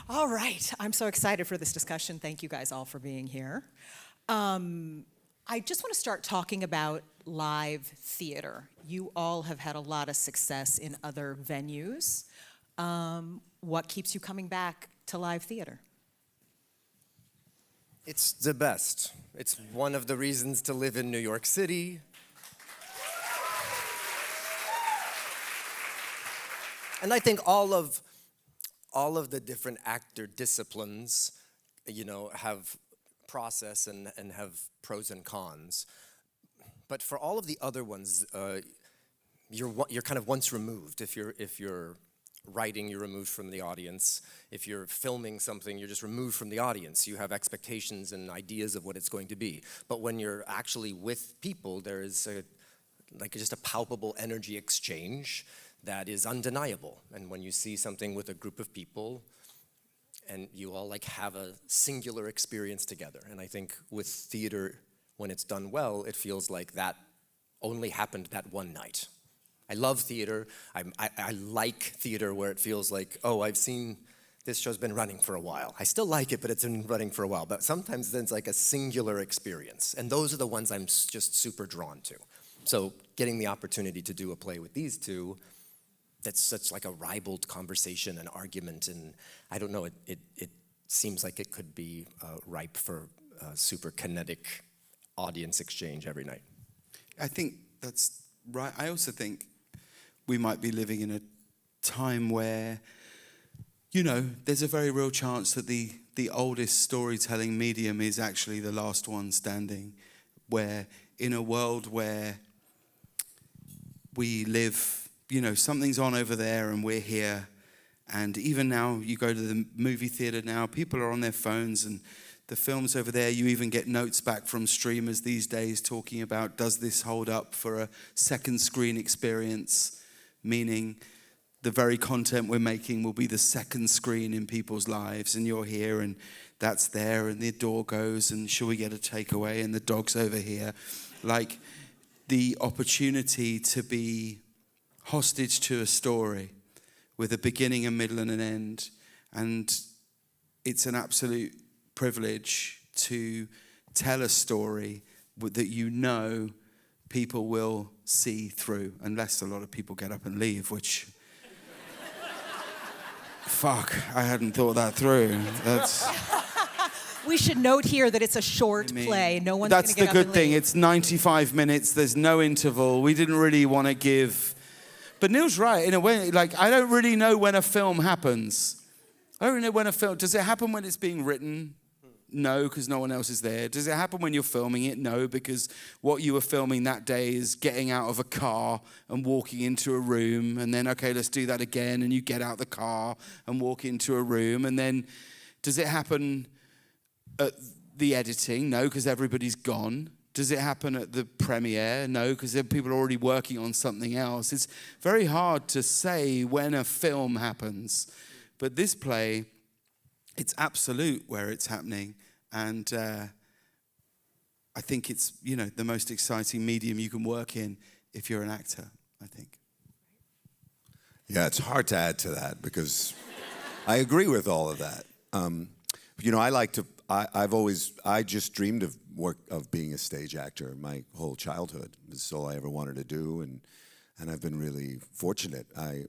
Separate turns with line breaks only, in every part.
All right, I'm so excited for this discussion. Thank you guys all for being here. I just want to start talking about live theater. You all have had a lot of success in other venues. What keeps you coming back to live theater?
It's the best. It's one of the reasons to live in New York City. And I think all of the different actor disciplines, have process and have pros and cons. But for all of the other ones, you're kind of once removed. If you're writing, you're removed from the audience. If you're filming something, you're just removed from the audience. You have expectations and ideas of what it's going to be. But when you're actually with people, there is just a palpable energy exchange that is undeniable. And when you see something with a group of people and you all have a singular experience together. And I think with theater, when it's done well, it feels like that only happened that one night. I love theater. I like theater where it feels like, oh, I've seen this show's been running for a while. I still like it, but it's been running for a while. But sometimes then it's like a singular experience. And those are the ones I'm just super drawn to. So getting the opportunity to do a play with these two, that's such like a ribald conversation and argument. And I don't know, it seems like it could be ripe for super kinetic audience exchange every night.
I think that's right. I also think we might be living in a time where, there's a very real chance that the oldest storytelling medium is actually the last one standing. Where in a world where we live, something's on over there and we're here. And even now, you go to the movie theater now, people are on their phones and the films over there, you even get notes back from streamers these days talking about, does this hold up for a second screen experience? Meaning the very content we're making will be the second screen in people's lives, and you're here and that's there and the door goes and shall we get a takeaway and the dog's over here. Like the opportunity to be hostage to a story with a beginning, a middle and an end. And it's an absolute privilege to tell a story that people will see through, unless a lot of people get up and leave, which fuck, I hadn't thought that through.
We should note here that it's a short play. No one's going to get up and leave.
That's the good thing. It's 95 minutes. There's no interval. We didn't really want to give. But Neil's right in a way. I don't really know when a film happens. I don't really know when a film. Does it happen when it's being written? No, because no one else is there. Does it happen when you're filming it? No, because what you were filming that day is getting out of a car and walking into a room, and then, okay, let's do that again, and you get out the car and walk into a room, and then does it happen at the editing? No, because everybody's gone. Does it happen at the premiere? No, because people are already working on something else. It's very hard to say when a film happens, but this play, it's absolute where it's happening, and I think it's the most exciting medium you can work in if you're an actor, I think.
Yeah, it's hard to add to that because I agree with all of that. I just dreamed of being a stage actor my whole childhood. It's all I ever wanted to do, and I've been really fortunate. I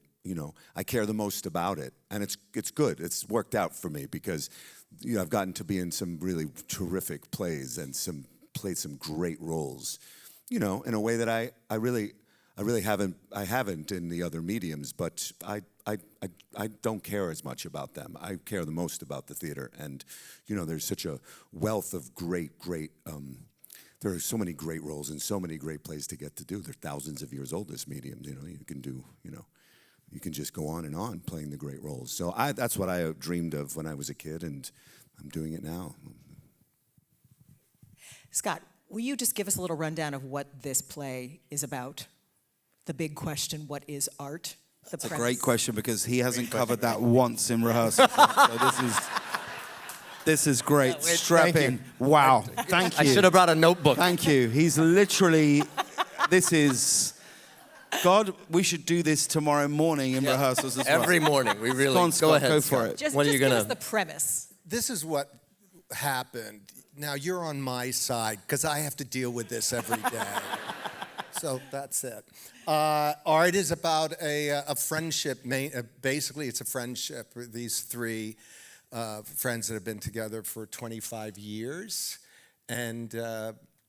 care the most about it, and it's good. It's worked out for me because, I've gotten to be in some really terrific plays and played some great roles, in a way that I really haven't in the other mediums, but I don't care as much about them. I care the most about the theater, and, there's such a wealth of great, there are so many great roles and so many great plays to get to do. They're thousands of years old, this medium, you can do, you can just go on and on playing the great roles. So that's what I dreamed of when I was a kid, and I'm doing it now.
Scott, will you just give us a little rundown of what this play is about? The big question, what is art?
That's a great question because he hasn't covered that once in rehearsal. So this is great. Strap in. Wow. Thank you.
I should have brought a notebook.
Thank you. He's literally, this is God, we should do this tomorrow morning in rehearsals as well.
Every morning, we really
Go on, Scott,
ahead.
go for
Scott.
it.
Just,
What are
just
you
give
gonna?
us the premise.
This is what happened. Now you're on my side because I have to deal with this every day. So that's it. Art is about a friendship. Basically, it's a friendship. These three friends that have been together for 25 years. And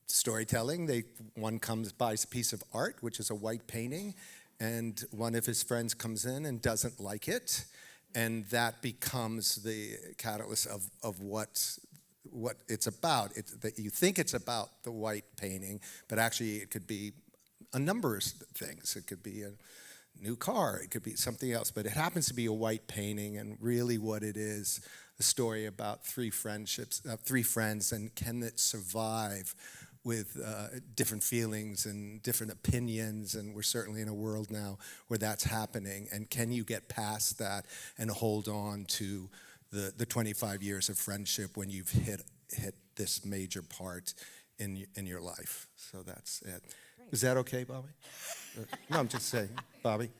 storytelling, one buys a piece of art, which is a white painting, and one of his friends comes in and doesn't like it. And that becomes the catalyst of what it's about. That you think it's about the white painting, but actually it could be a number of things. It could be a new car, it could be something else, but it happens to be a white painting, and really what it is, a story about three friends, and can it survive with different feelings and different opinions, and we're certainly in a world now where that's happening, and can you get past that and hold on to the 25 years of friendship when you've hit this major part in your life. So that's it. Great. Is that okay, Bobby? No, I'm just saying. Bobby,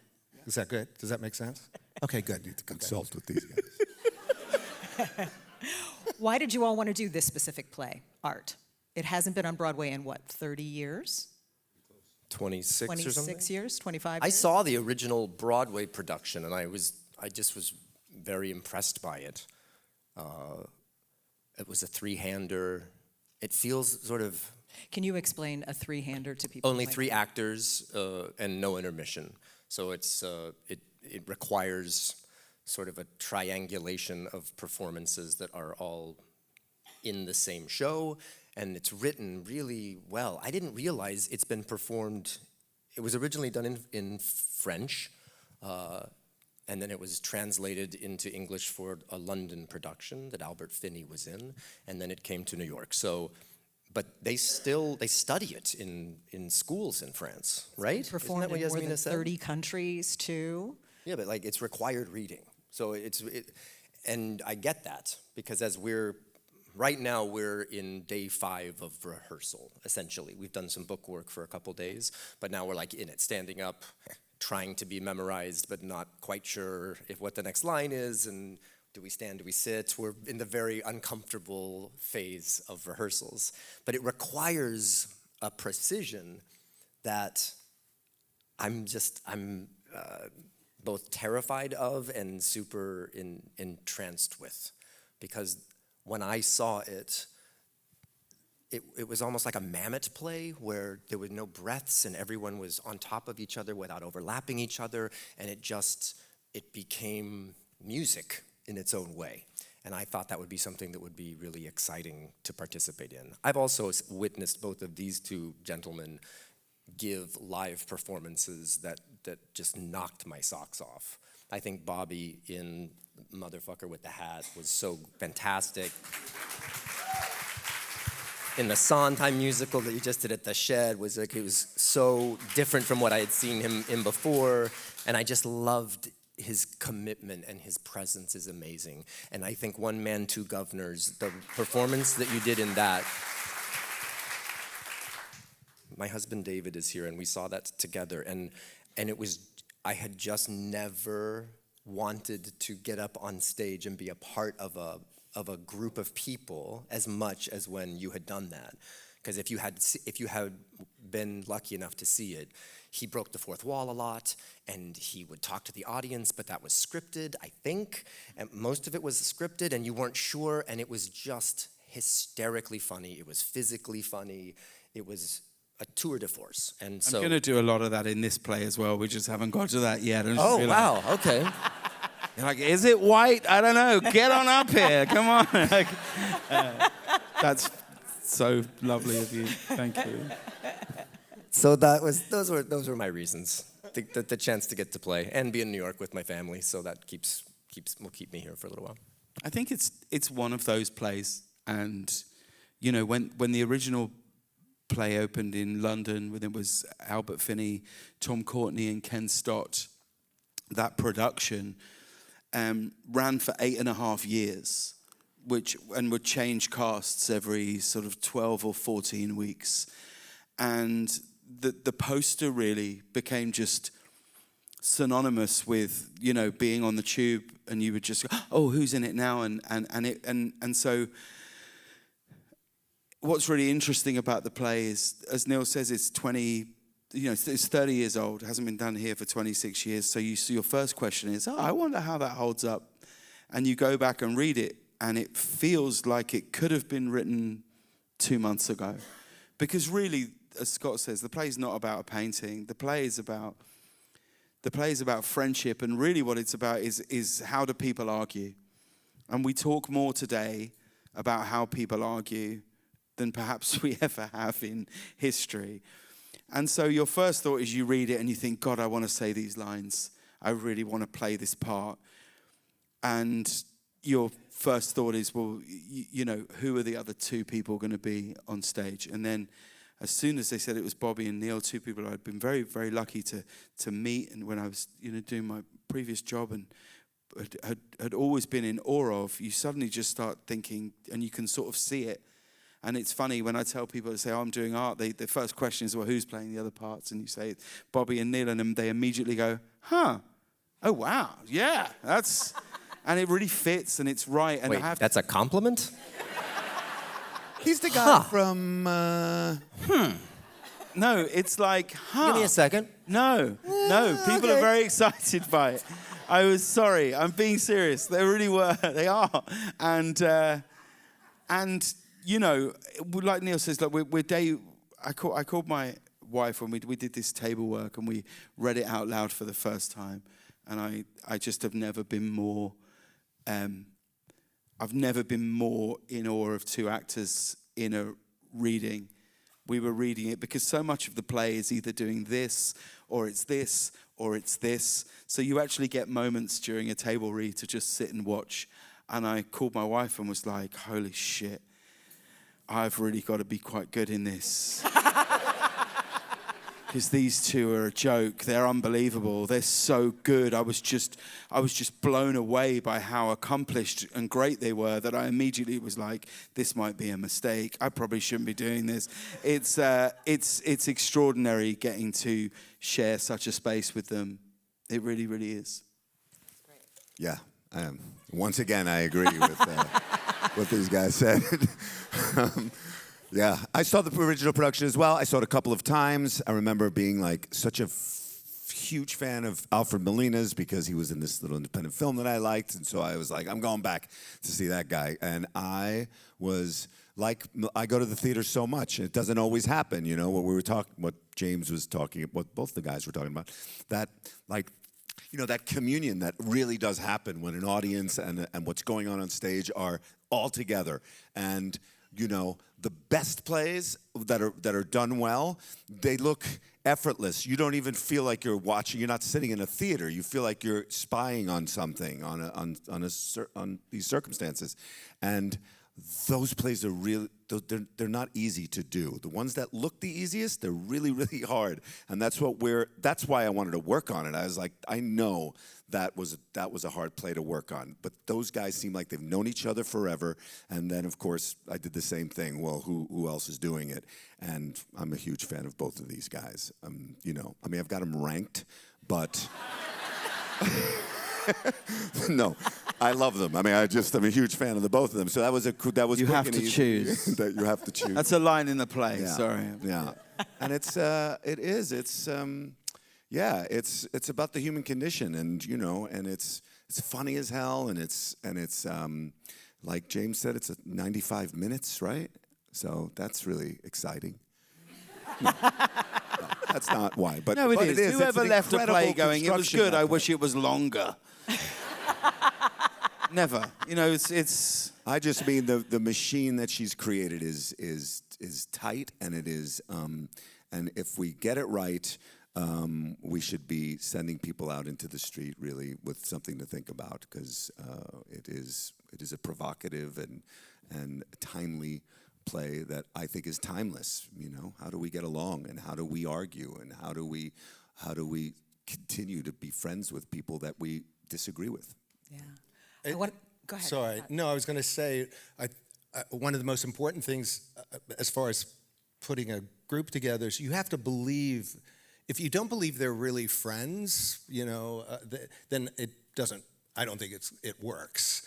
is that good? Does that make sense? Okay, good. You
Consult with these guys.
Why did you all want to do this specific play, Art? It hasn't been on Broadway in what, 30 years?
26 or something?
26 years, 25
I
years?
saw the original Broadway production, and I just was very impressed by it. It was a three-hander. It feels sort of
Can you explain a three-hander to people?
only
like
three actors and no intermission. So it requires sort of a triangulation of performances that are all in the same show, and it's written really well. I didn't realize it's been performed. It was originally done in French, and then it was translated into English for a London production that Albert Finney was in, and then it came to New York. So, but they study it in schools in France, right?
Performed
Isn't that
in
what
more than
Yasmina said?
30 countries, too.
Yeah, but like it's required reading. So and I get that because right now we're in day 5 of rehearsal, essentially. We've done some book work for a couple days, but now we're like in it, standing up, trying to be memorized, but not quite sure what the next line is, and do we stand, do we sit? We're in the very uncomfortable phase of rehearsals. But it requires a precision that I'm both terrified of and super entranced with. Because when I saw it, it was almost like a Mammoth play where there were no breaths and everyone was on top of each other without overlapping each other, and it became music in its own way. And I thought that would be something that would be really exciting to participate in. I've also witnessed both of these two gentlemen give live performances that just knocked my socks off. I think Bobby in Motherfucker with the Hat was so fantastic. In the Sondheim musical that you just did at the Shed, it was so different from what I had seen him in before, and I just loved his commitment, and his presence is amazing. And I think One Man, Two Governors, the performance that you did in that, my husband David is here, and we saw that together, and I had just never wanted to get up on stage and be a part of a group of people as much as when you had done that. Because if you had been lucky enough to see it, he broke the fourth wall a lot, and he would talk to the audience, but that was scripted, I think, and most of it was scripted, and you weren't sure, and it was just hysterically funny. It was physically funny. It was a tour de force. And so
I'm going to do a lot of that in this play as well. We just haven't got to that yet.
Oh, wow, okay.
You're like, is it white? I don't know. Get on up here. Come on. That's so lovely of you. Thank you.
So those were my reasons. The chance to get to play and be in New York with my family. So that will keep me here for a little while.
I think it's one of those plays, and you know when the original play opened in London, when it was Albert Finney, Tom Courtenay, and Ken Stott, that production ran for 8.5 years, and would change casts every sort of 12 or 14 weeks, and the poster really became just synonymous with, you know, being on the tube, and you would just go, oh, who's in it now? And so what's really interesting about the play is, as Neil says, it's 30 years old, hasn't been done here for 26 years. So your first question is, I wonder how that holds up. And you go back and read it, and it feels like it could have been written 2 months ago. Because really, as Scott says, the play is not about a painting. The play is about friendship, and really what it's about is how do people argue. And we talk more today about how people argue than perhaps we ever have in history. And so your first thought is you read it and you think, God, I want to say these lines. I really want to play this part. And your first thought is, well, you know, who are the other two people going to be on stage? And then as soon as they said it was Bobby and Neil, two people I'd been very, very lucky to meet, and when I was, you know, doing my previous job and had always been in awe of, you suddenly just start thinking, and you can sort of see it. And it's funny when I tell people to say, oh, I'm doing art, the first question is, well, who's playing the other parts? And you say, Bobby and Neil, and they immediately go, huh, oh, wow, yeah, that's... And it really fits, and it's right. And
Wait, that's a compliment?
He's the guy from... No, it's like,
Give me a second.
No, people are very excited by it. I was sorry, I'm being serious. They really were, they are. And you know, like Neil says, like I called my wife when we did this table work, and we read it out loud for the first time. And I just have never been more... I've never been more in awe of two actors in a reading. We were reading it because so much of the play is either doing this, or it's this, or it's this. So you actually get moments during a table read to just sit and watch. And I called my wife and was like, holy shit, I've really got to be quite good in this. Because these two are a joke. They're unbelievable. They're so good. I was just blown away by how accomplished and great they were, that I immediately was like, this might be a mistake. I probably shouldn't be doing this. It's extraordinary getting to share such a space with them. It really, really is.
Yeah. Once again, I agree with what these guys said. Yeah, I saw the original production as well. I saw it a couple of times. I remember being like such a huge fan of Alfred Molina's because he was in this little independent film that I liked. And so I was like, I'm going back to see that guy. And I was like, I go to the theater so much. It doesn't always happen, you know, what James was talking, what both the guys were talking about, that like, you know, that communion that really does happen when an audience and what's going on stage are all together. And, you know, the best plays that are done well, they look effortless. You don't even feel like you're watching. You're not sitting in a theater. You feel like you're spying on something, on these circumstances, and those plays are really. They're not easy to do. The ones that look the easiest, they're really, really hard, and that's why I wanted to work on it. I was like, I know that was a hard play to work on, but those guys seem like they've known each other forever. And then, of course, I did the same thing. Well, who else is doing it? And I'm a huge fan of both of these guys. You know, I mean, I've got them ranked, but. No, I love them. I mean, I'm a huge fan of the both of them. So that was
You
quick
have
and
to
easy.
choose.
That you have to choose.
That's a line in the play.
Yeah.
Sorry.
Yeah, and it's about the human condition, and you know, and it's funny as hell, and it's like James said, it's 95 minutes, right? So that's really exciting. No, that's not why, but
No, it
but
is. Whoever left a play going, it was
construction
good, I
effort.
wish it was longer. Never. You know, it's.
I just mean the machine that she's created is tight, and it is, and if we get it right, we should be sending people out into the street really with something to think about, because it is a provocative and timely play that I think is timeless. You know, how do we get along, and how do we argue, and how do we continue to be friends with people that we disagree with?
Yeah. Go ahead.
Sorry. No, I was going to say, one of the most important things as far as putting a group together, so you have to believe. If you don't believe they're really friends, then it doesn't. I don't think it works.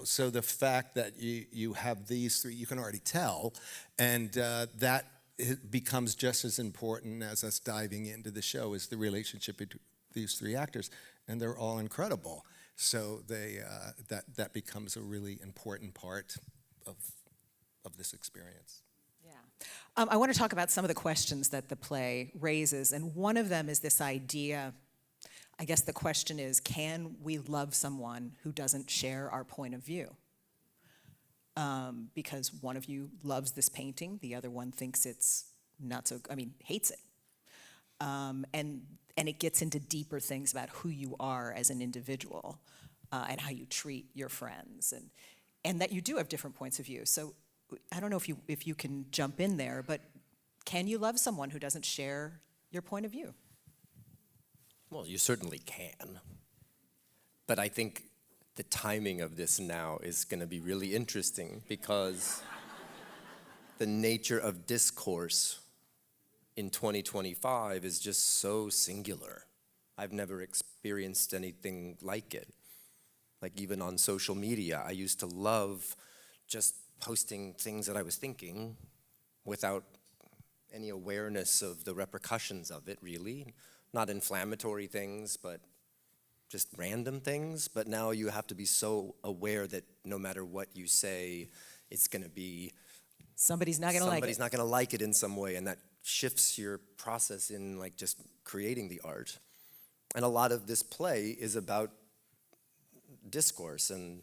So the fact that you have these three, you can already tell, and that it becomes just as important as us diving into the show is the relationship between these three actors, and they're all incredible. So that becomes a really important part of this experience.
I want to talk about some of the questions that the play raises, and one of them is this idea, I guess the question is, can we love someone who doesn't share our point of view? Because one of you loves this painting, the other one thinks it's not so, hates it. And it gets into deeper things about who you are as an individual and how you treat your friends, and that you do have different points of view. So I don't know if you can jump in there, but can you love someone who doesn't share your point of view?
Well, you certainly can. But I think the timing of this now is going to be really interesting because the nature of discourse in 2025 is just so singular. I've never experienced anything like it. Like even on social media, I used to love just posting things that I was thinking without any awareness of the repercussions of it, really. Not inflammatory things, but just random things. But now you have to be so aware that no matter what you say, it's going to be...
Somebody's not going to like it.
Somebody's not going to like it in some way, and that shifts your process in like just creating the art. And a lot of this play is about discourse and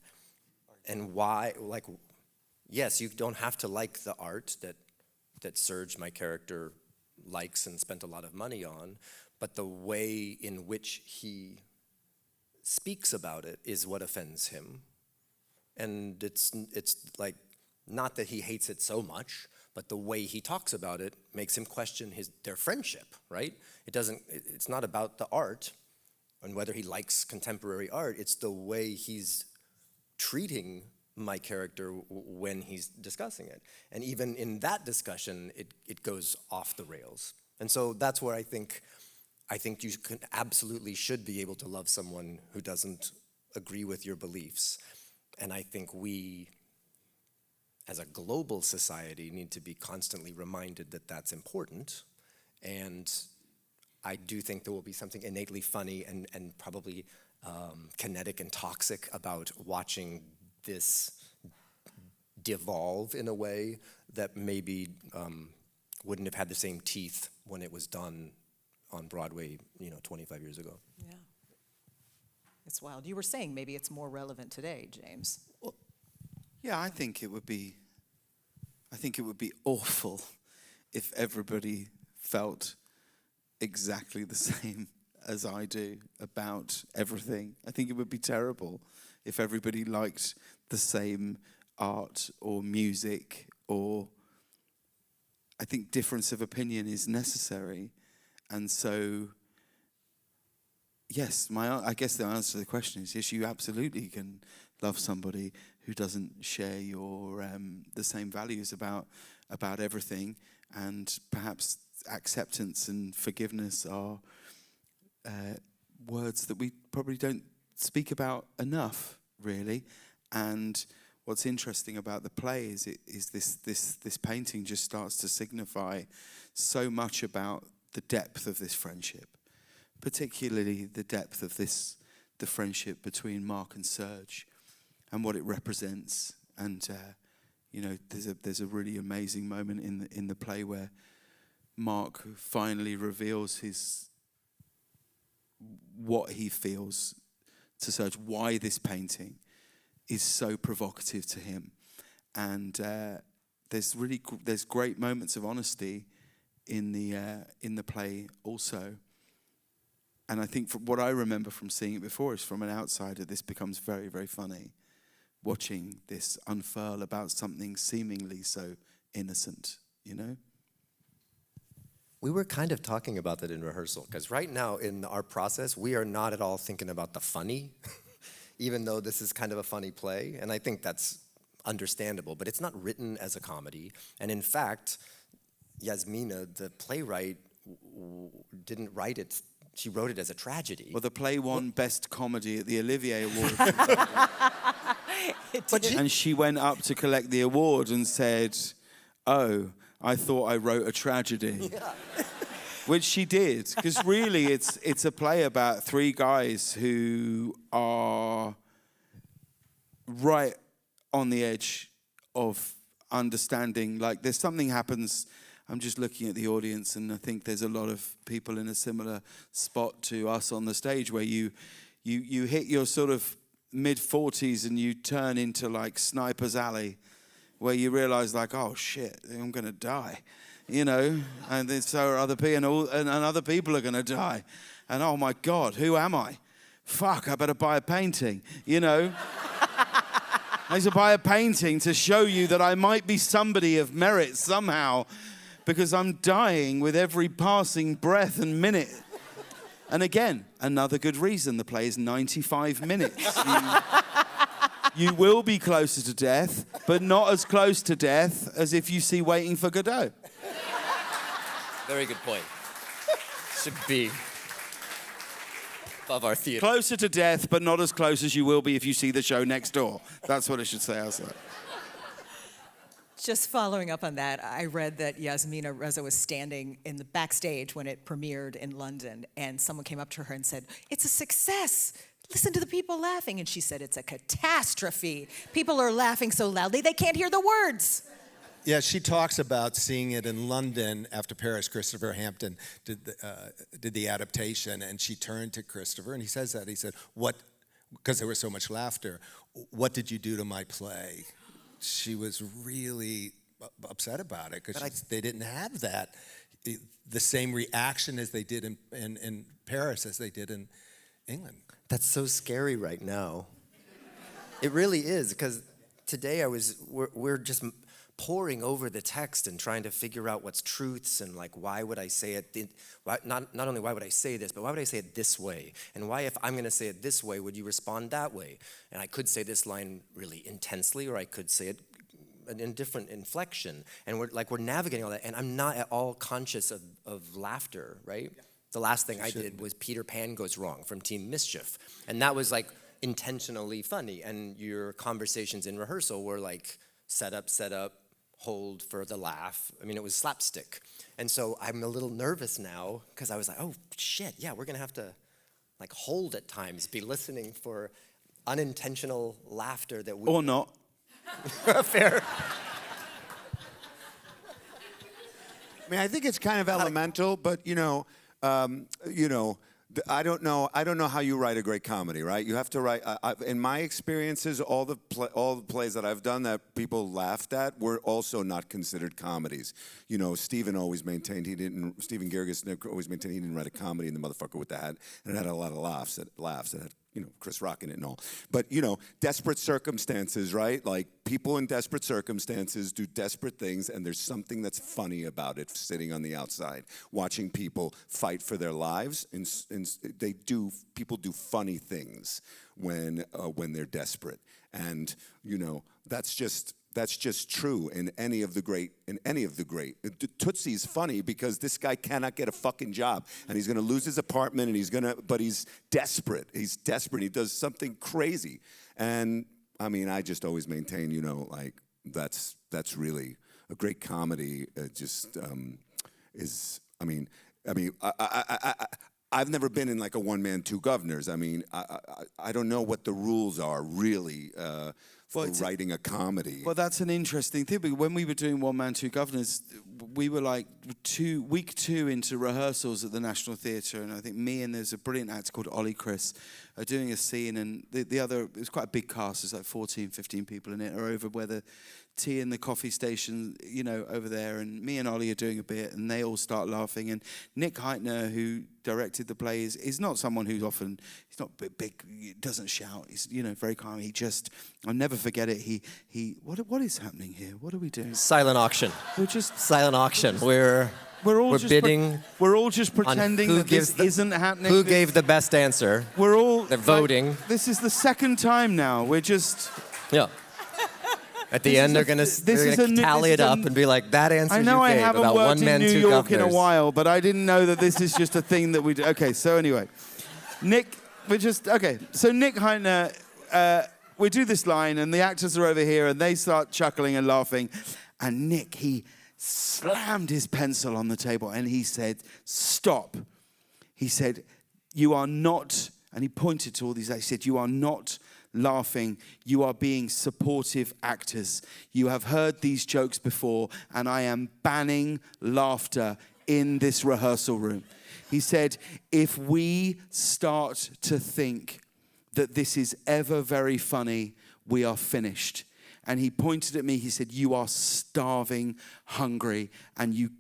why, like, yes, you don't have to like the art that Serge, my character, likes and spent a lot of money on, but the way in which he speaks about it is what offends him. And it's like, not that he hates it so much, but the way he talks about it makes him question their friendship, right? It's not about the art and whether he likes contemporary art, it's the way he's treating my character when he's discussing it. And even in that discussion, it goes off the rails. And so that's where I think you absolutely should be able to love someone who doesn't agree with your beliefs. And I think we, as a global society, need to be constantly reminded that that's important. And I do think there will be something innately funny and probably kinetic and toxic about watching this devolve in a way that maybe wouldn't have had the same teeth when it was done on Broadway, 25 years ago.
Yeah. It's wild. You were saying maybe it's more relevant today, James.
Well, yeah, I think it would be awful if everybody felt exactly the same as I do about everything. I think it would be terrible if everybody liked the same art or music, or I think difference of opinion is necessary. And so, yes, I guess the answer to the question is yes, you absolutely can love somebody who doesn't share your the same values about everything, and perhaps acceptance and forgiveness are words that we probably don't speak about enough, really. And what's interesting about the play is this painting just starts to signify so much about the depth of this friendship, particularly the depth of the friendship between Mark and Serge, and what it represents. And there's a really amazing moment in the play where Mark finally reveals what he feels to Serge, why this painting is so provocative to him. And there's great moments of honesty in the play also. And I think from what I remember from seeing it before is, from an outsider, this becomes very, very funny, watching this unfurl about something seemingly so innocent,
We were kind of talking about that in rehearsal, because right now in our process, we are not at all thinking about the funny, even though this is kind of a funny play, and I think that's understandable, but it's not written as a comedy. And in fact, Yasmina, the playwright, didn't write it. She wrote it as a tragedy.
Well, the play won Best Comedy at the Olivier Award. And she went up to collect the award and said, "Oh, I thought I wrote a tragedy." Yeah. Which she did, because really it's a play about three guys who are right on the edge of understanding. Like, there's something happens. I'm just looking at the audience, and I think there's a lot of people in a similar spot to us on the stage, where you hit your sort of mid-40s and you turn into like Sniper's Alley, where you realize, like, oh shit, I'm gonna die, you know, and then so are other people, and other people are gonna die, and oh my God, who am I? Fuck, I better buy a painting, you know. I should buy a painting to show you that I might be somebody of merit somehow, because I'm dying with every passing breath and minute. And again, another good reason the play is 95 minutes. You will be closer to death, but not as close to death as if you see Waiting for Godot.
Very good point. Should be above our theater.
Closer to death, but not as close as you will be if you see the show next door. That's what it should say outside.
Just following up on that, I read that Yasmina Reza was standing in the backstage when it premiered in London, and someone came up to her and said, "It's a success. Listen to the people laughing." And she said, "It's a catastrophe. People are laughing so loudly they can't hear the words."
Yeah, she talks about seeing it in London after Paris. Christopher Hampton did the adaptation, and she turned to Christopher, and he says that. He said, "What?" Because there was so much laughter. "What did you do to my play?" She was really upset about it because they didn't have that, the same reaction as they did in Paris as they did in England.
That's so scary right now. It really is, because today we're just poring over the text and trying to figure out what's truths and like, why would I say it? Not only why would I say this, but why would I say it this way? And why, if I'm going to say it this way, would you respond that way? And I could say this line really intensely, or I could say it in a different inflection. And we're navigating all that, and I'm not at all conscious of laughter, right? Yeah. The last thing I did was Peter Pan Goes Wrong from Team Mischief. And that was like intentionally funny. And your conversations in rehearsal were like set up, hold for the laugh. I mean, it was slapstick. And so I'm a little nervous now because I was like, oh shit, yeah, we're gonna have to like hold at times, be listening for unintentional laughter that we—
Or not.
Fair.
I mean, I think it's kind of elemental, but I don't know how you write a great comedy, right? You have to write. In my experiences, all the plays that I've done that people laughed at were also not considered comedies. You know, Stephen Gerges always maintained he didn't write a comedy, and The Motherfucker with the Hat, and it had a lot of laughs. It had, Chris Rock in it and all. But, desperate circumstances, right? Like, people in desperate circumstances do desperate things, and there's something that's funny about it, sitting on the outside, watching people fight for their lives. And people do funny things when they're desperate. And, that's just true in any of the great. Tootsie's funny because this guy cannot get a fucking job, and he's gonna lose his apartment, and but he's desperate. He's desperate. He does something crazy, and I mean, I just always maintain, that's really a great comedy. I've never been in like a one man, two governors. I mean, I don't know what the rules are really. For writing a comedy.
Well, that's an interesting thing. But when we were doing One Man, Two Governors, we were like week two into rehearsals at the National Theatre, and I think me and there's a brilliant actor called Ollie Chris are doing a scene, and the other, it was quite a big cast, there's like 14, 15 people in it, are over where the tea and the coffee station, over there, and me and Ollie are doing a bit, and they all start laughing, and Nick Heitner, who directed the play, is not someone who's often, he's not big, he doesn't shout, he's, very calm, I'll never forget it, what is happening here? What are we doing?
Silent auction.
We're just...
Silent auction. We're bidding.
We're all just pretending that this isn't happening.
Who gave the best answer?
They're
voting.
This is the second time now. We're just...
Yeah. At the end, they're gonna tally it up and be like, that answer
I know
you
I
gave
haven't
about
worked
one man,
in New
two
York
governors.
in a while, but I didn't know that this is just a thing that we do. Okay, so anyway, Nick, so Nick Heitner, we do this line, and the actors are over here, and they start chuckling and laughing, and Nick, he slammed his pencil on the table, and he said, "Stop." He said, "You are not," and he pointed to all these actors, he said, "You are not laughing, you are being supportive actors. You have heard these jokes before, and I am banning laughter in this rehearsal room." He said, "If we start to think that this is ever very funny, we are finished." And he pointed at me, he said, "You are starving, hungry, and you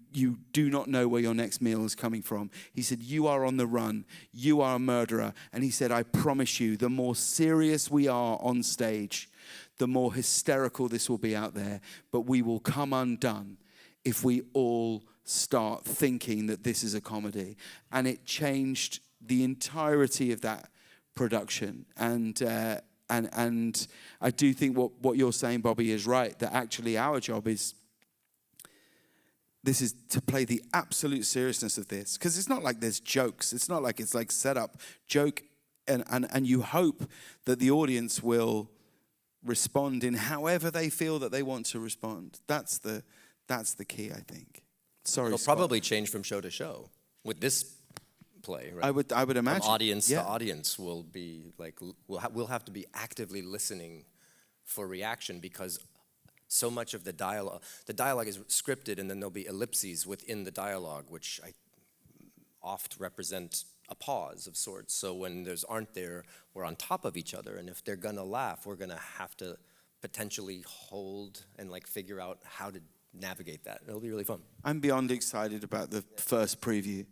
do not know where your next meal is coming from." He said, "You are on the run, you are a murderer." And he said, "I promise you, the more serious we are on stage, the more hysterical this will be out there. But we will come undone if we all start thinking that this is a comedy." And it changed the entirety of that production. And I do think what you're saying, Bobby, is right, that actually our job is to play the absolute seriousness of this. Because it's not like there's jokes. It's not like it's like set up, joke, and you hope that the audience will respond in however they feel that they want to respond. That's the key, I think. Sorry,
It'll
Scott.
probably change from show to show with this play, right?
I would imagine.
From audience
Yeah.
to audience will be like, we'll have to be actively listening for reaction, because so much of the dialogue is scripted, and then there'll be ellipses within the dialogue, which I oft represent a pause of sorts. So when those aren't there, we're on top of each other, and if they're gonna laugh, we're gonna have to potentially hold and like figure out how to navigate that. It'll be really fun.
I'm beyond excited about the first preview.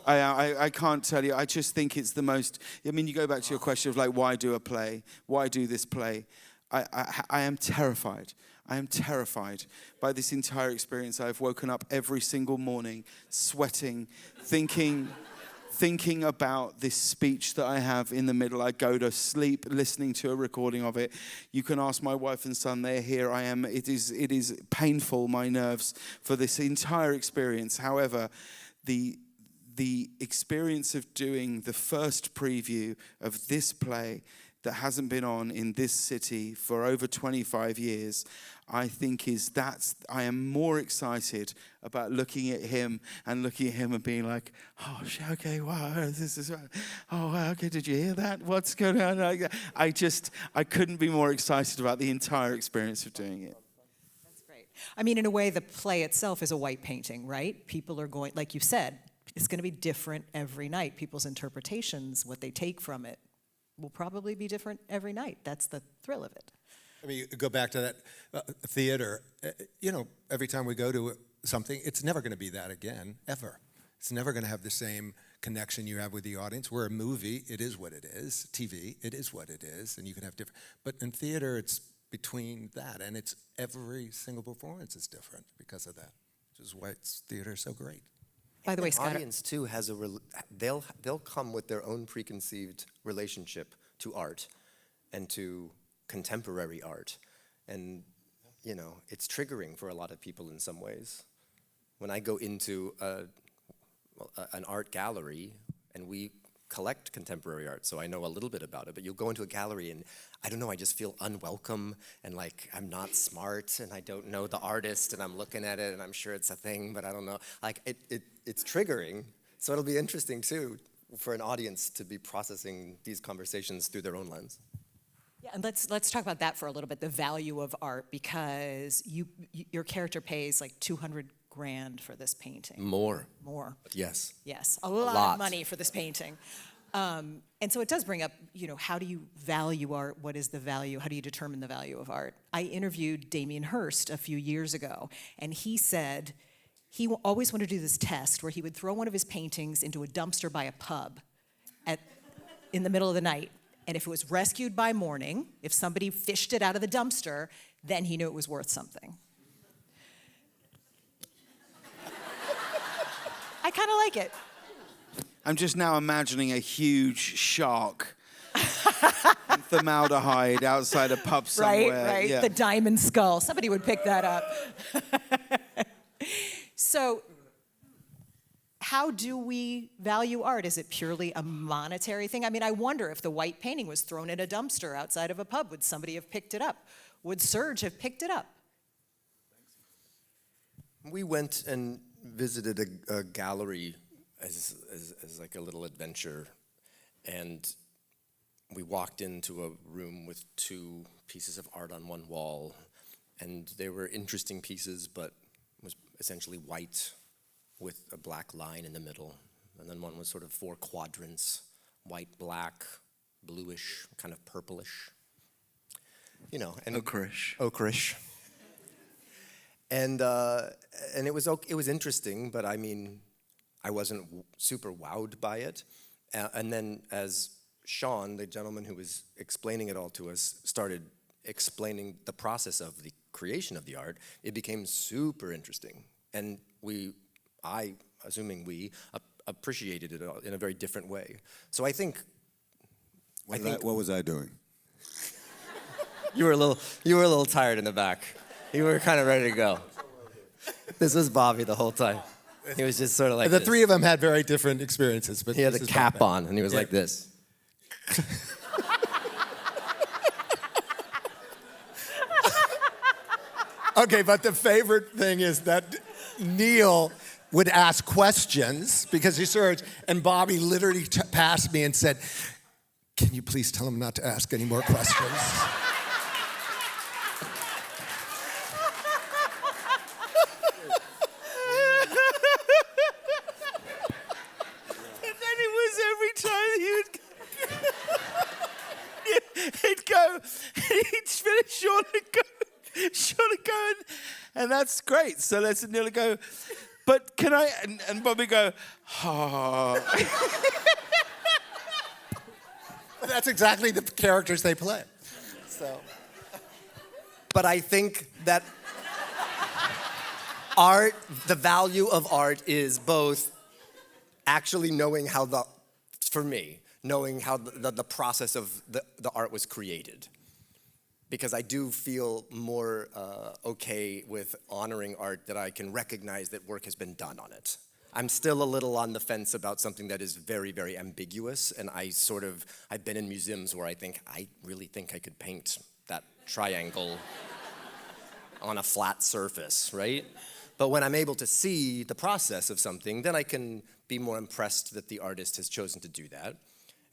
I can't tell you. I just think it's the most. I mean, you go back to your question of like, why do a play? Why do this play? I am terrified. I am terrified by this entire experience. I've woken up every single morning, sweating, thinking about this speech that I have in the middle. I go to sleep listening to a recording of it. You can ask my wife and son, they're here. I am. It is painful, my nerves, for this entire experience. However, the experience of doing the first preview of this play that hasn't been on in this city for over 25 years, I think I am more excited about looking at him and being like, "Oh, okay, wow, this is right. Oh, wow, okay, did you hear that? What's going on?" I couldn't be more excited about the entire experience of doing it.
That's great. I mean, in a way, the play itself is a white painting, right? People are going, like you said, it's going to be different every night. People's interpretations, what they take from it, will probably be different every night. That's the thrill of it.
I mean, you go back to that theater. Every time we go to something, it's never going to be that again, ever. It's never going to have the same connection you have with the audience. We're a movie, it is what it is. TV, it is what it is, and you can have different. But in theater, it's between that, and it's every single performance is different because of that, which is why theater is so great.
By the way,
The
Scott,
audience too has they'll come with their own preconceived relationship to art and to contemporary art, and it's triggering for a lot of people in some ways. When I go into an art gallery, and we collect contemporary art, so I know a little bit about it, but you'll go into a gallery and I don't know, I just feel unwelcome, and like I'm not smart, and I don't know the artist, and I'm looking at it and I'm sure it's a thing, but I don't know. Like it's triggering, so it'll be interesting too for an audience to be processing these conversations through their own lens.
yeah, and let's talk about that for a little bit, the value of art, because your character pays like $200,000 for this painting.
More.
Yes, a
lot.
lot of money for this painting. And so it does bring up, how do you value art? What is the value? How do you determine the value of art? I interviewed Damien Hirst a few years ago, and he said he always wanted to do this test where he would throw one of his paintings into a dumpster by a pub in the middle of the night. And if it was rescued by morning, if somebody fished it out of the dumpster, then he knew it was worth something. I kind of like it.
I'm just now imagining a huge shark and formaldehyde outside a pub somewhere.
Right.
Yeah.
The diamond skull. Somebody would pick that up. So, how do we value art? Is it purely a monetary thing? I mean, I wonder if the white painting was thrown in a dumpster outside of a pub, would somebody have picked it up? Would Serge have picked it up?
We went and visited a gallery as like a little adventure, and we walked into a room with 2 pieces of art on one wall, and they were interesting pieces, but was essentially white with a black line in the middle, and then one was sort of 4 quadrants, white, black, bluish, kind of purplish, you know, and ochreish. And it was interesting, but I mean, I wasn't super wowed by it. And then as Sean, the gentleman who was explaining it all to us, started explaining the process of the creation of the art, it became super interesting. And I appreciated it in a very different way. So I think...
What was I doing?
You were a little tired in the back. You were kind of ready to go. This was Bobby the whole time. He was just sort of like
The
this.
3 of them had very different experiences. But
He had
this
a
is
cap
Batman.
on, and he was like this.
Okay, but the favorite thing is that Neil would ask questions because he searched, and Bobby literally passed me and said, "Can you please tell him not to ask any more questions?"
And then it was every time he'd go, he'd finish Sean would go, and that's great. So let's nearly go, but can I, and Bobby go, oh.
That's exactly the characters they play. So,
But I think that art, the value of art is both actually knowing how knowing how the process of the art was created. Because I do feel more okay with honoring art that I can recognize that work has been done on it. I'm still a little on the fence about something that is very, very ambiguous, and I've been in museums where I really think I could paint that triangle on a flat surface, right? But when I'm able to see the process of something, then I can be more impressed that the artist has chosen to do that.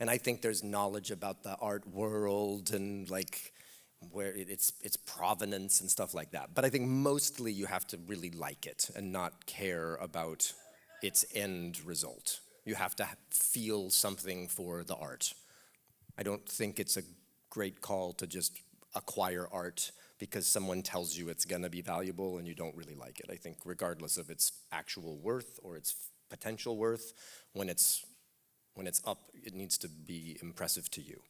And I think there's knowledge about the art world and like where its provenance and stuff like that. But I think mostly you have to really like it and not care about its end result. You have to feel something for the art. I don't think it's a great call to just acquire art because someone tells you it's gonna be valuable and you don't really like it. I think regardless of its actual worth or its potential worth, when it's up, it needs to be impressive to you.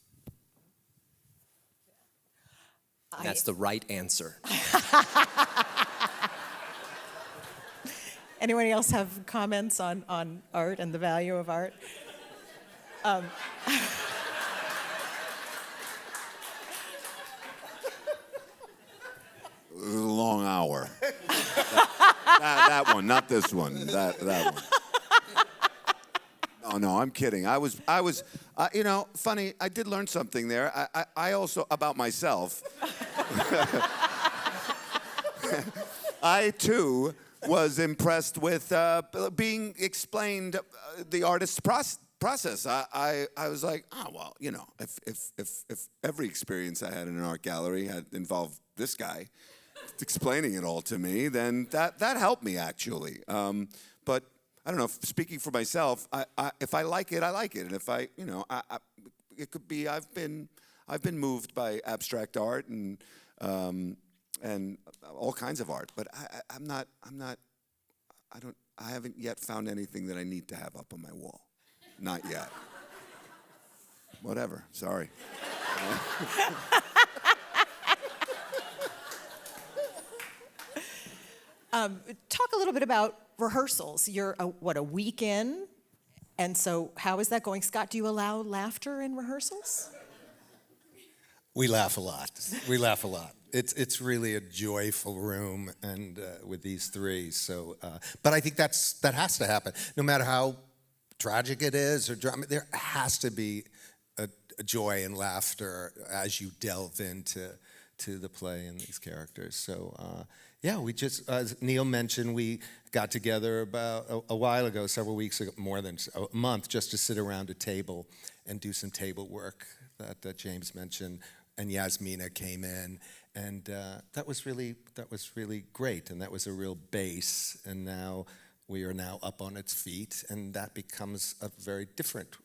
That's the right answer.
Anyone else have comments on art and the value of art?
It was a long hour. that one, not this one. That one. No, I'm kidding. I was, funny. I did learn something there. I also about myself. I too was impressed with being explained the artist's process. I was like, oh well, if every experience I had in an art gallery had involved this guy explaining it all to me, then that helped me actually. But I don't know. Speaking for myself, if I like it, I like it, and if it could be I've been moved by abstract art and all kinds of art, but I haven't yet found anything that I need to have up on my wall. Not yet. Whatever. Sorry.
Talk a little bit about rehearsals. You're a week in, and so how is that going? Scott, do you allow laughter in rehearsals?
We laugh a lot. We laugh a lot. It's really a joyful room, and with these three. So, but I think that has to happen, no matter how tragic it is or drama. There has to be a joy and laughter as you delve into the play and these characters. So, yeah, we just, as Neil mentioned, we got together about a while ago, several weeks ago, more than a month, just to sit around a table and do some table work that James mentioned. And Yasmina came in, and that was really great, and that was a real base. And now we are now up on its feet, and that becomes a very different,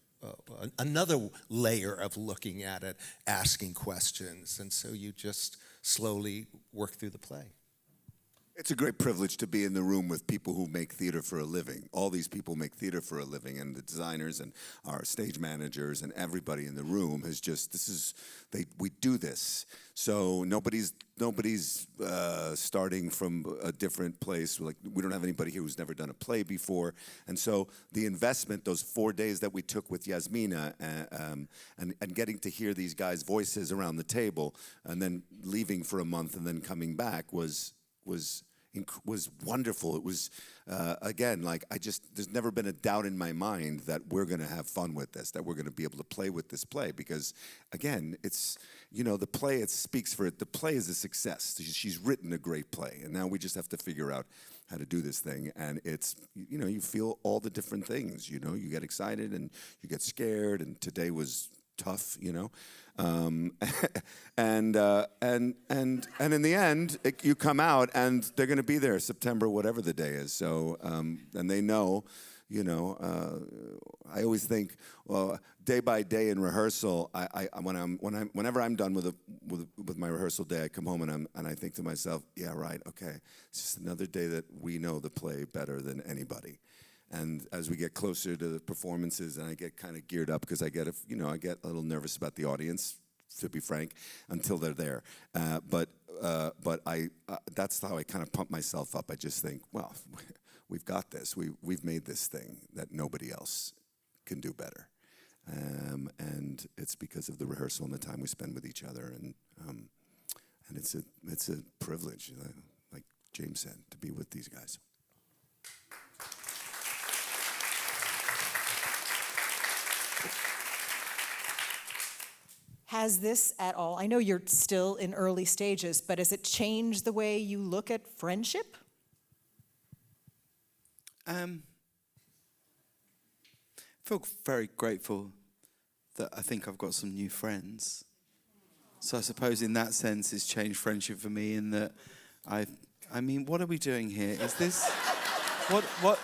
another layer of looking at it, asking questions, and so you just slowly work through the play.
It's a great privilege to be in the room with people who make theater for a living. All these people make theater for a living, and the designers and our stage managers and everybody in the room has just, we do this. So nobody's starting from a different place. Like, we don't have anybody here who's never done a play before. And so the investment, those 4 days that we took with Yasmina, and getting to hear these guys' voices around the table, and then leaving for a month and then coming back was wonderful. It was, again, like, there's never been a doubt in my mind that we're going to have fun with this, that we're going to be able to play with this play, because, again, it's, the play, it speaks for it. The play is a success. She's written a great play, and now we just have to figure out how to do this thing, and it's, you feel all the different things, you get excited, and you get scared, and today was tough, and in the end, you come out, and they're going to be there September, whatever the day is. So, and they know, I always think, well, day by day in rehearsal, whenever I'm done with my rehearsal day, I come home and I think to myself, yeah, right, okay, it's just another day that we know the play better than anybody. And as we get closer to the performances, and I get kind of geared up, because I get a little nervous about the audience, to be frank, until they're there. But that's how I kind of pump myself up. I just think, well, we've got this. We've made this thing that nobody else can do better. And it's because of the rehearsal and the time we spend with each other. And it's a privilege, like James said, to be with these guys.
Has this at all, I know you're still in early stages, but has it changed the way you look at friendship?
I feel very grateful that I think I've got some new friends. So I suppose in that sense it's changed friendship for me, in that I mean, what are we doing here? Is this, what?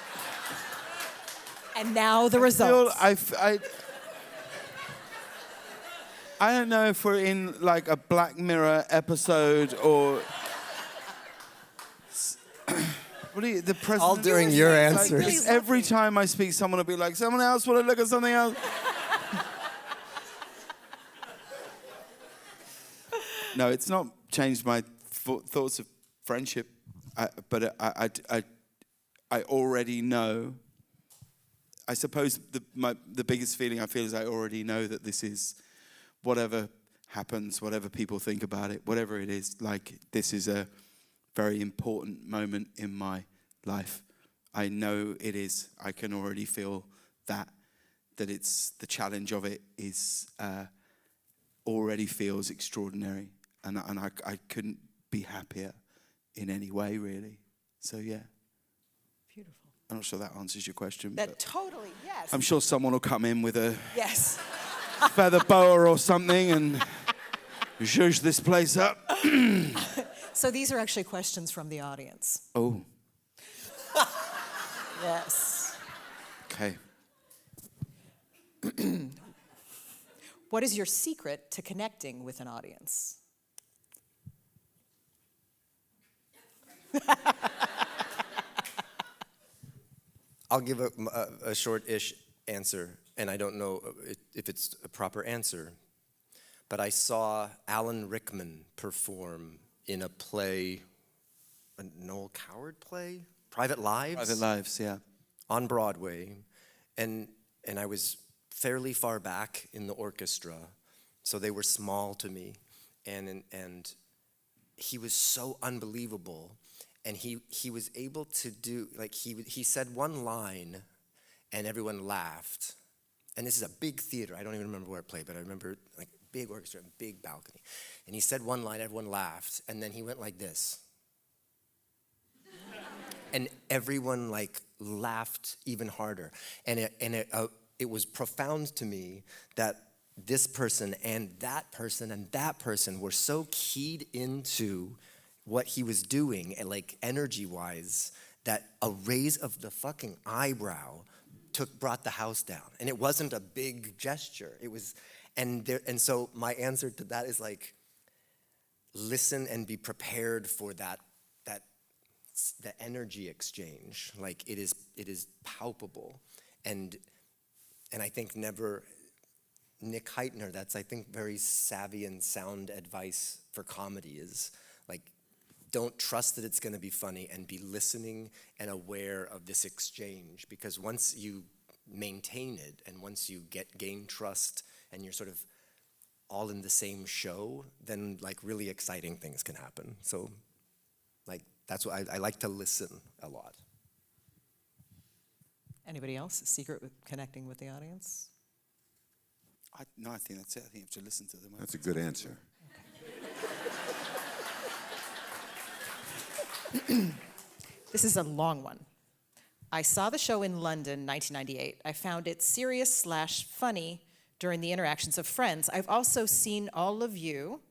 And now the results.
I don't know if we're in like a Black Mirror episode or what are you, the president?
All during your answers.
Like, every time I speak, someone will be like, someone else want to look at something else? No, it's not changed my thoughts of friendship, but I already know. I suppose the biggest feeling I feel is I already know that this is, whatever happens, whatever people think about it, whatever it is, like, this is a very important moment in my life. I know it is. I can already feel that it's, the challenge of it is, already feels extraordinary. And I couldn't be happier in any way, really. So, yeah.
Beautiful.
I'm not sure that answers your question.
That totally, yes.
I'm sure someone will come in with a
Yes.
feather boa or something and zhuzh this place up.
So these are actually questions from the audience.
Oh,
Yes.
okay.
What is your secret to connecting with an audience?
I'll give a short-ish answer, and I don't know if it's a proper answer, but I saw Alan Rickman perform in a play, a Noel Coward play, Private Lives?
Private Lives, yeah.
On Broadway, and I was fairly far back in the orchestra, so they were small to me. and he was so unbelievable, and he was able to do, like, he said one line, and everyone laughed. And this is a big theater. I don't even remember where it played, but I remember, like, big orchestra, big balcony. And he said one line, everyone laughed, and then he went like this. And everyone, like, laughed even harder. And it was profound to me that this person and that person and that person were so keyed into what he was doing, and, like, energy-wise, that a raise of the fucking eyebrow brought the house down. And it wasn't a big gesture. It was, and so my answer to that is, like, listen and be prepared for that the energy exchange. Like, it is palpable. And I think Nick Heitner, that's, I think, very savvy and sound advice for comedy is, like, don't trust that it's going to be funny, and be listening and aware of this exchange. Because once you maintain it, and once you gain trust, and you're sort of all in the same show, then, like, really exciting things can happen. So, like, that's what I like to listen a lot.
Anybody else? A secret with connecting with the audience?
No, I think that's it. I think you have to listen to them.
That's a good answer.
This is a long one. I saw the show in London, 1998. I found it serious/funny during the interactions of friends. I've also seen all of you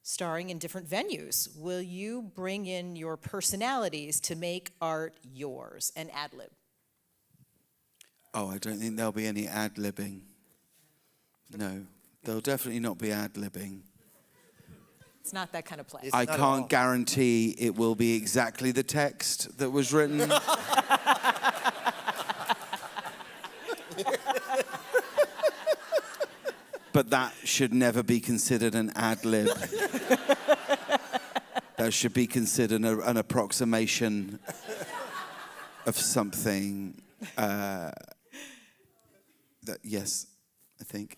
starring in different venues. Will you bring in your personalities to make art yours and ad-lib?
Oh, I don't think there'll be any ad-libbing. No, there'll definitely not be ad-libbing.
It's not that kind of play.
I can't guarantee it will be exactly the text that was written. But that should never be considered an ad-lib. That should be considered an approximation of something. Yes, I think.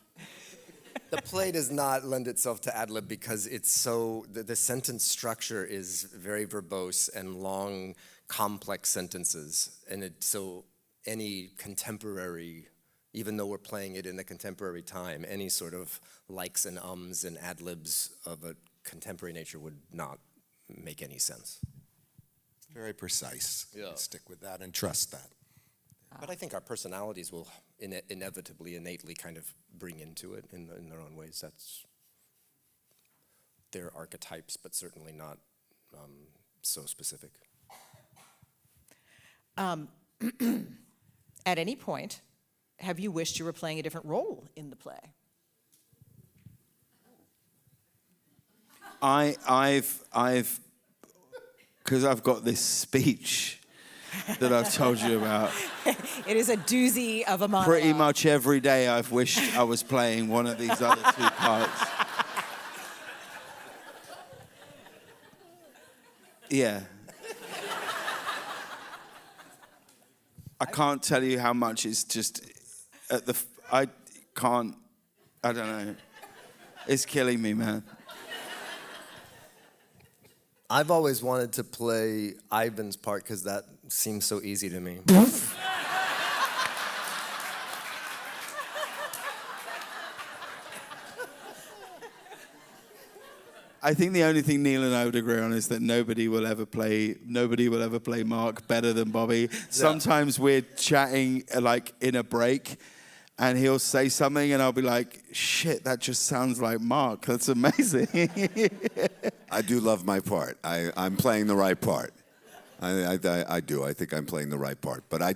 The play does not lend itself to ad-lib because it's so, the sentence structure is very verbose and long, complex sentences. And so any contemporary, even though we're playing it in a contemporary time, any sort of likes and ums and ad-libs of a contemporary nature would not make any sense.
Very precise.
Yeah.
Stick with that and trust that.
But I think our personalities will inevitably, innately kind of bring into it in their own ways. That's their archetypes, but certainly not so specific.
At any point, have you wished you were playing a different role in the play?
Because I've got this speech that I've told you about.
It is a doozy of a monologue.
Pretty much every day I've wished I was playing one of these other two parts. Yeah. I can't tell you how much it's just I don't know. It's killing me, man.
I've always wanted to play Ivan's part because that seems so easy to me.
I think the only thing Neil and I would agree on is that nobody will ever play Mark better than Bobby. Yeah. Sometimes we're chatting like in a break, and he'll say something, and I'll be like, "Shit, that just sounds like Mark. That's amazing."
I do love my part. I'm playing the right part. I do. I think I'm playing the right part. But I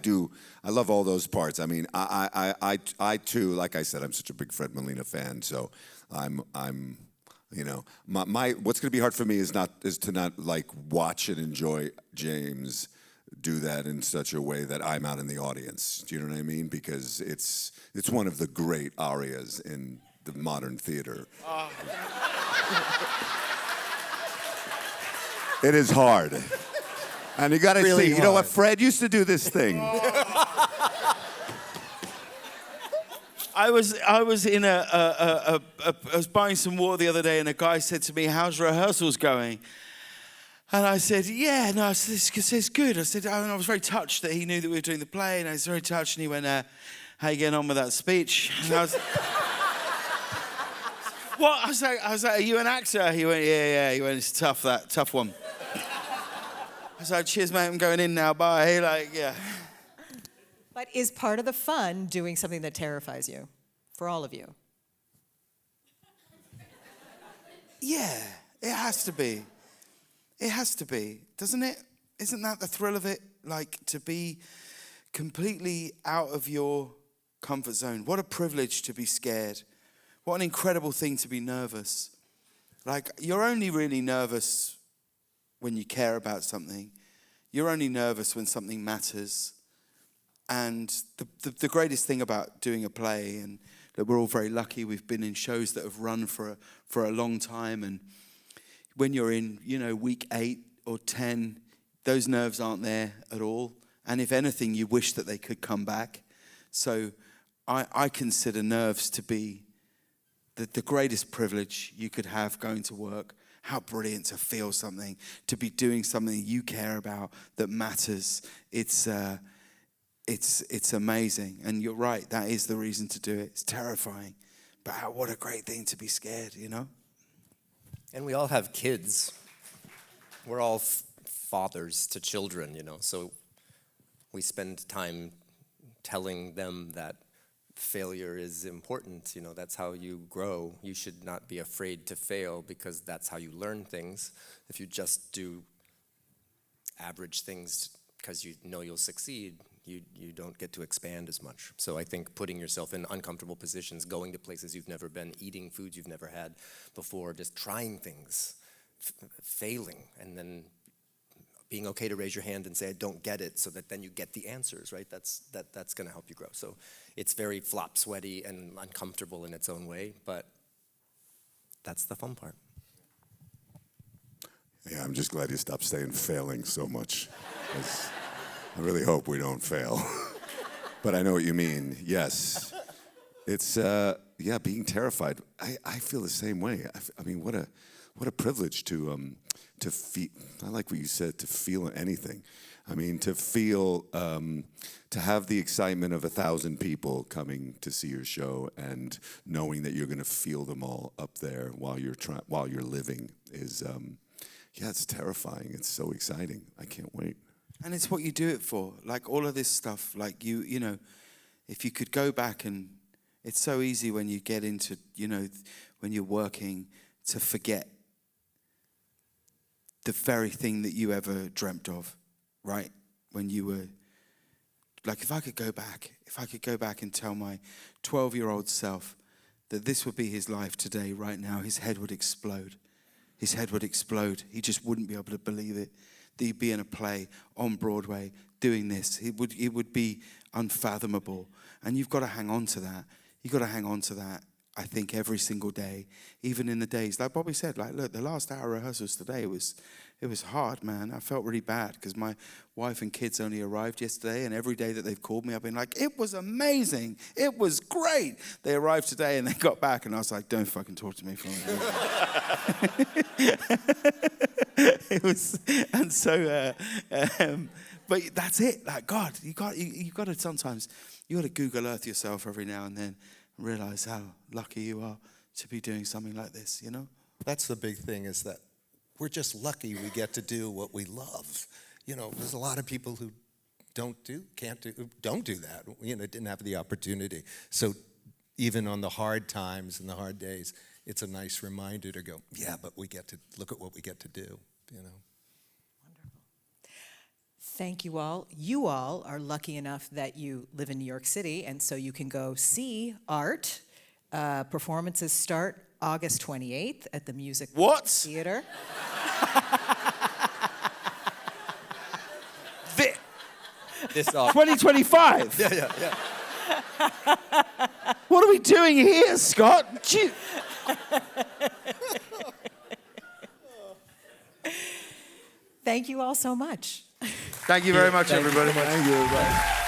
love all those parts. I mean, I too, like I said, I'm such a big Fred Molina fan. So I'm. You know, what's going to be hard for me is to not like watch and enjoy James do that in such a way that I'm out in the audience. Do you know what I mean? Because it's one of the great arias in the modern theater. It is hard, and you got to
Really
see.
hard.
You know what? Fred used to do this thing.
I was in I was buying some water the other day, and a guy said to me, "How's rehearsals going?" And I said, "Yeah, no, it's good." I said, and I was very touched that he knew that we were doing the play, and I was very touched. And he went, "How you getting on with that speech?" And I was, "What?" I was like, "Are you an actor?" He went, "Yeah." He went, "It's tough, that tough one." I was like, "Cheers, mate. I'm going in now. Bye." Like, yeah.
But is part of the fun doing something that terrifies you, for all of you?
Yeah, it has to be. It has to be, doesn't it? Isn't that the thrill of it? Like, to be completely out of your comfort zone. What a privilege to be scared. What an incredible thing to be nervous. Like, you're only really nervous when you care about something. You're only nervous when something matters. And the greatest thing about doing a play, and that we're all very lucky, we've been in shows that have run for a long time, and when you're in, week 8 or 10, those nerves aren't there at all. And if anything, you wish that they could come back. So I consider nerves to be the greatest privilege you could have going to work. How brilliant to feel something, to be doing something you care about that matters. It's amazing. And you're right, that is the reason to do it. It's terrifying. But what a great thing to be scared,
And we all have kids. We're all fathers to children, so we spend time telling them that failure is important. That's how you grow. You should not be afraid to fail because that's how you learn things. If you just do average things because you know you'll succeed, you don't get to expand as much. So I think putting yourself in uncomfortable positions, going to places you've never been, eating foods you've never had before, just trying things, failing, and then being okay to raise your hand and say, "I don't get it," so that then you get the answers, right? That's going to help you grow. So it's very flop sweaty and uncomfortable in its own way, but that's the fun part.
Yeah, I'm just glad you stopped saying failing so much. I really hope we don't fail. But I know what you mean, yes. It's, being terrified. I feel the same way. I mean, what a privilege to feel. I like what you said, to feel anything. I mean, to feel, to have the excitement of 1,000 people coming to see your show and knowing that you're going to feel them all up there while you're living is, it's terrifying. It's so exciting. I can't wait.
And it's what you do it for. Like, all of this stuff, like, if you could go back, and it's so easy when you get into, when you're working, to forget the very thing that you ever dreamt of, right? When you were, like, if I could go back and tell my 12-year-old self that this would be his life today, right now, his head would explode. His head would explode. He just wouldn't be able to believe it. That he'd be in a play on Broadway doing this. It would be unfathomable. And you've got to hang on to that. You've got to hang on to that, I think, every single day. Even in the days, like Bobby said, like, look, the last hour rehearsals today, it was hard, man. I felt really bad because my wife and kids only arrived yesterday, and every day that they've called me, I've been like, "It was amazing. It was great." They arrived today and they got back, and I was like, "Don't fucking talk to me for a minute." It was, and so, but that's it. Like, God, you got to sometimes, you got to Google Earth yourself every now and then and realize how lucky you are to be doing something like this.
That's the big thing, is that we're just lucky we get to do what we love. There's a lot of people who don't do that. Didn't have the opportunity. So even on the hard times and the hard days, it's a nice reminder to go, yeah, but we get to look at what we get to do.
Wonderful. Thank you all. You all are lucky enough that you live in New York City, and so you can go see art. Performances start August 28th at the Music Theater.
This
2025.
Yeah.
What are we doing here, Scott?
Thank you all so much.
Thank you very much, everybody.
Thank you. Bye.